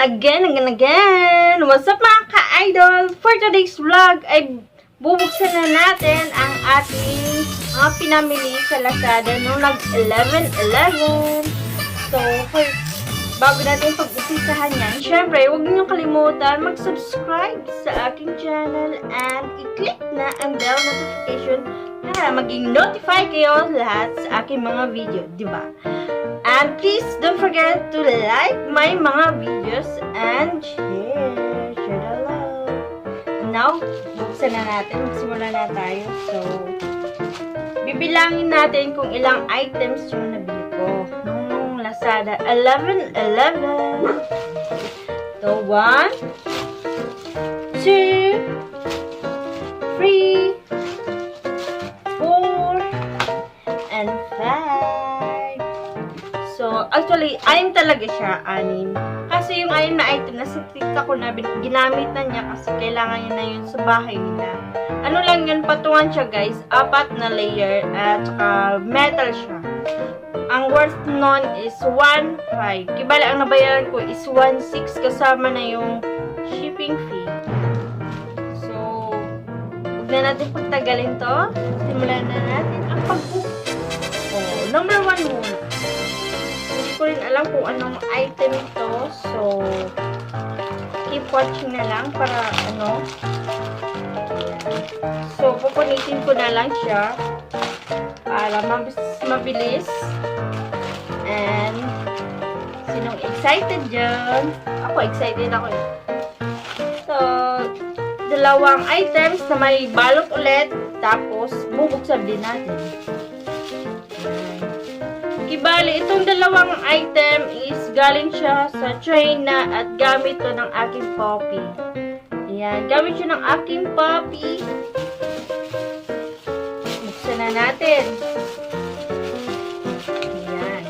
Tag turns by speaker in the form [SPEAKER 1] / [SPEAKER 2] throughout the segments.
[SPEAKER 1] again. What's up mga ka-idol? For today's vlog ay bubuksan na natin ang ating mga pinamili sa Lazada nung nag-11.11. So, bago natin pag-upisahan yan, syempre, huwag niyo kalimutan mag-subscribe sa aking channel and i-click na ang bell notification para maging notify kayo lahat sa aking mga video, diba? And please don't forget to like my mga videos and share the love. And now, buksan na natin. Magsimula na tayo. So, bibilangin natin kung ilang items yung nabili ko nung Lazada 11.11. So, 1, 2, 3, 4, and 5. So, actually, anim talaga siya, anim. Kasi yung anim na item, nasa TikTok ko na ginamit na niya kasi kailangan niya na yun sa bahay nila. Ano lang yun, patungan siya guys, 4 na layer at saka metal siya. Ang worth nun is 1.5. Kibali, ang nabayaran ko is 1.6 kasama na yung shipping fee. So, huwag na natin pagtagalin to. Simulan na natin ang pag-book. Oh, number 1 muna. Hindi ko rin alam kung anong item ito. So, keep watching na lang para ano. So, pupunitin ko na lang siya para mabilis. And, sinong excited dyan? Ako, excited ako eh. So, dalawang items na may balot ulit. Tapos, bubuksan din natin. Ibali, itong dalawang item is galing siya sa China at gamit to ng aking puppy. Ayan, gamit siya ng aking puppy. Buksan na natin. Ayan.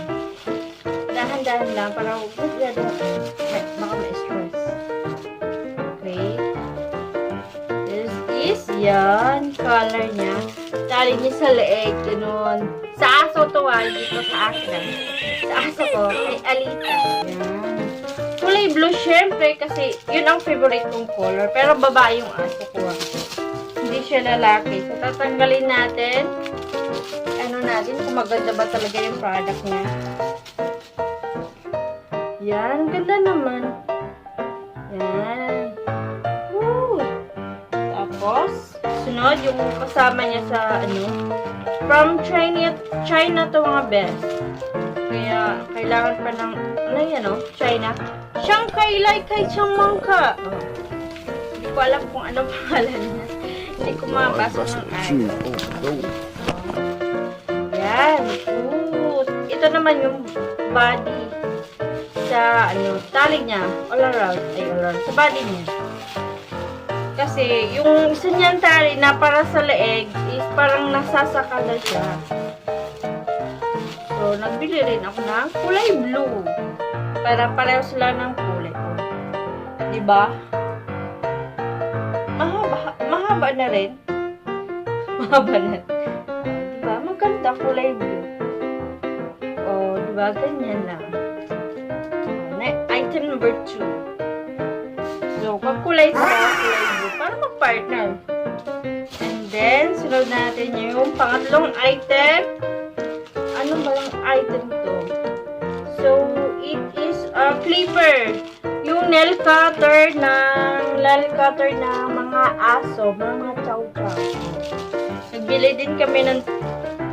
[SPEAKER 1] Dahan-dahan lang para baka ma-stress. Okay. This is yan, color niya. Tali niya sa leeg, ganun. Sa aso to hindi ko sa akin. Sa aso ko, kay Alita. Yan. Kulay blue, syempre, kasi yun ang favorite kong color. Pero babae yung aso ko. Hindi siya lalaki. So, tatanggalin natin. Ano natin, kung maganda ba talaga yung product niya. Yan, ganda naman. Yan. Woo! Tapos, sunod, yung kasama niya sa, from China to mga best. Kaya, kailangan pa ng, China. Shanghai Lai Kai Changmangka. Hindi ko alam kung ano pangalan niya. Hindi ko mabasa ng Yan. Ooh. Ito naman yung body sa, tali niya. All around. Sa body niya. Kasi, yung isa niyang tali na para sa leeg is parang nasasakal siya. So, nagbili rin ako ng kulay blue. Para pareho sila ng kulay. Diba? Mahaba na rin. Mahaba na. Diba? Maganda kulay blue. O, diba? Ganyan lang. Item number 2. So, kakulay sa kulay blue para mag-partner. And then, sunod natin yung pangatlong item. Ano ba yung item to? So, it is a clipper. Yung nail cutter ng mga aso, mga chow-chow. Nagbili din kami ng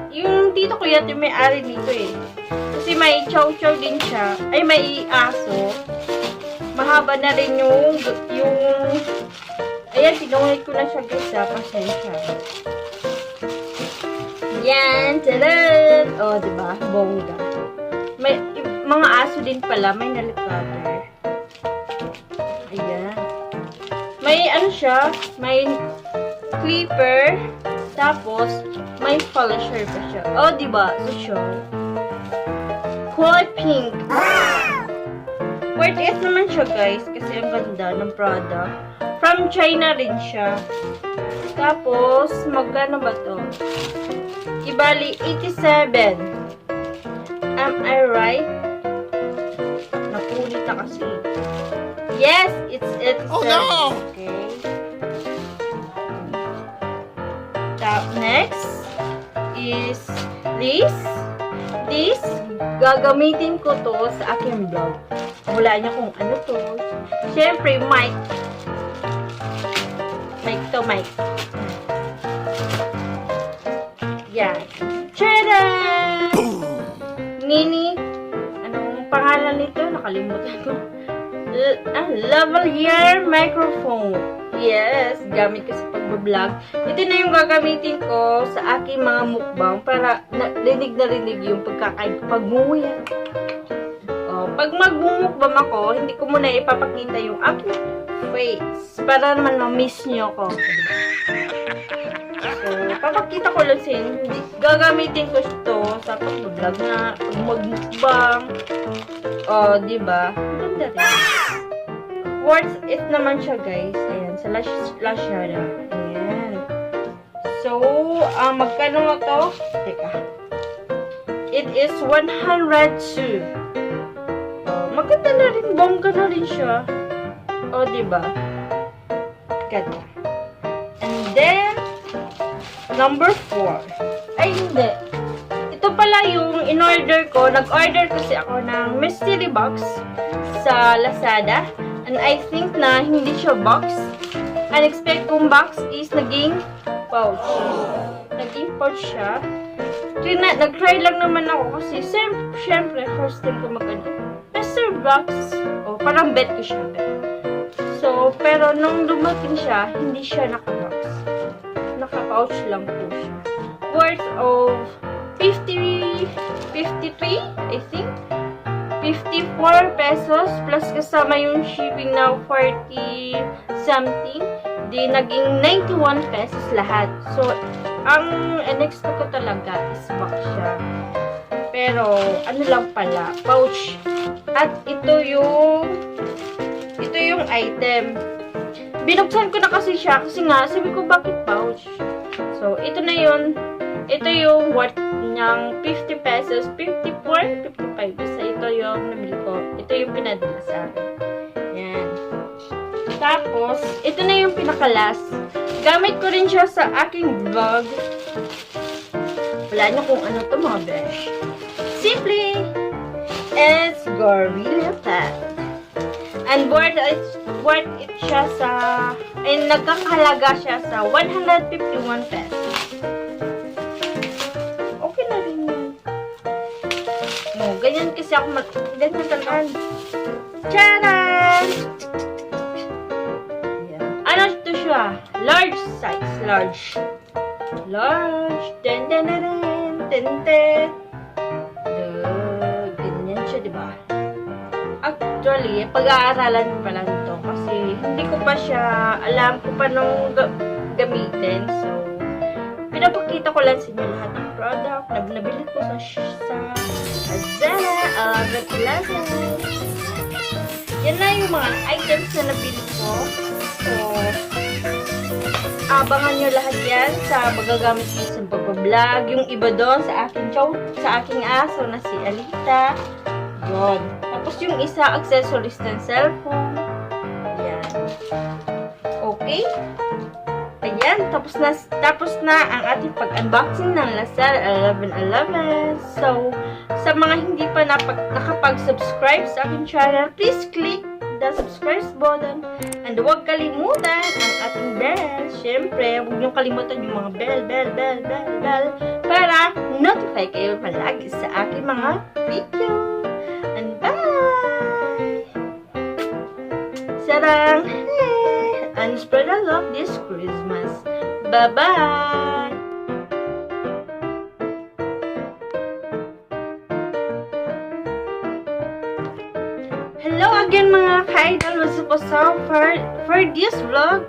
[SPEAKER 1] yung tito ko yata may ari nito eh. Kasi may chow-chow din siya. Ay, may aso. Mahaba na rin yung ayan, tinungit ko na siya guys, pasensya. Yan, tadaan! O, diba? Bongga. May, mga aso din pala, may nail-cutter. Ayan. May, siya, may clipper, tapos, may polisher pa siya. O, diba? So, show. Kulay pink. Worth it naman siya, guys, kasi ang ganda ng product. From China rin siya. Tapos, magkano ba to? Ibali, 87. Am I right? Napunit na kasi. Yes, it's
[SPEAKER 2] Oh no!
[SPEAKER 1] Okay. Next is this. This, gagamitin ko to sa aking vlog. Wala niya kung ano to. Siyempre, mic. Mic to mic. Yan. Tada! Nini. Anong pangalan nito? Nakalimutan ko. Lavalier microphone. Yes, gamit ko sa pag-vlog. Ito na yung gagamitin ko sa aking mga mukbang para rinig na rinig yung pagmuya. Pag magmumukbang ako, hindi ko muna ipapakita yung aking face para naman ma-miss nyo ako. So, papakita ko lang sa inyo. Gagamitin ko ito sa pag-vlog na magmukbang. Diba? Ganda rin. Worth it naman siya, guys. Ayan, sa Lazada. Ayan. So, magkano na to? Teka. It is 102. Maganda na rin. Bongga na rin siya. Diba? Ganda. And then, number 4. Ay, hindi. Ito pala yung in-order ko. Nag-order kasi ako ng mystery box sa Lazada. And I think na hindi siya box. Unexpected kong box is naging pouch. Naging pouch siya. Nag-try lang naman ako kasi syempre first time ko mag-ano. Mystery box. Parang bet ko siya. So, pero nung dumating siya, hindi siya naka-box. Naka-pouch lang po siya. Worth of 53, I think. 54 pesos plus kasama yung shipping na 40 something. Di naging 91 pesos lahat. So, ang next ko talaga is box siya. Pero, ano lang pala, pouch. At ito yung item. Binuksan ko na kasi siya kasi nga, sabi ko bakit pouch? So, ito na yun. Ito yung worth niyang 50 pesos, 54, 55. Basta ito yung nabili ko. Ito yung pinadala sa akin. Yan. Tapos, ito na yung pinakalas. Gamit ko rin siya sa aking vlog. Wala niyo kung ano to mga besh. Simply, it's Gorilla Pad. And worth it siya sa, ay nagkakahalaga siya sa 151 pesos. Okay na rin yun. Ganyan kasi ako ganyan talaga. Tcharan! Ano ito siya? Large size. Large. Ganyan siya, diba? Actually, pag-aaralan ko pa lang ito kasi hindi ko pa siya alam ko pa nung gamitin. So, pinapakita ko lang sa inyo lahat ng product na nabili ko sa Lazada 11.11. Yan na yung mga items na nabili ko. So, abangan nyo lahat yan sa magagamit ko sa pag-vlog. Yung iba doon sa aking aso na si Alita. Yun. Tapos yung isa, accessories ng cellphone. Yan. Okay? Ayan. Tapos na ang ating pag-unboxing ng Lazada 11.11. So, sa mga hindi pa nakapag-subscribe sa aking channel, please click the subscribe button. And huwag kalimutan ang ating bell. Siyempre, huwag niyong kalimutan yung mga bell para notify kayo palagi sa aking mga video. And bye! Sarang! Hey! And spread the love this Christmas. Bye-bye! Hello again mga ka-idol. What's up for this vlog?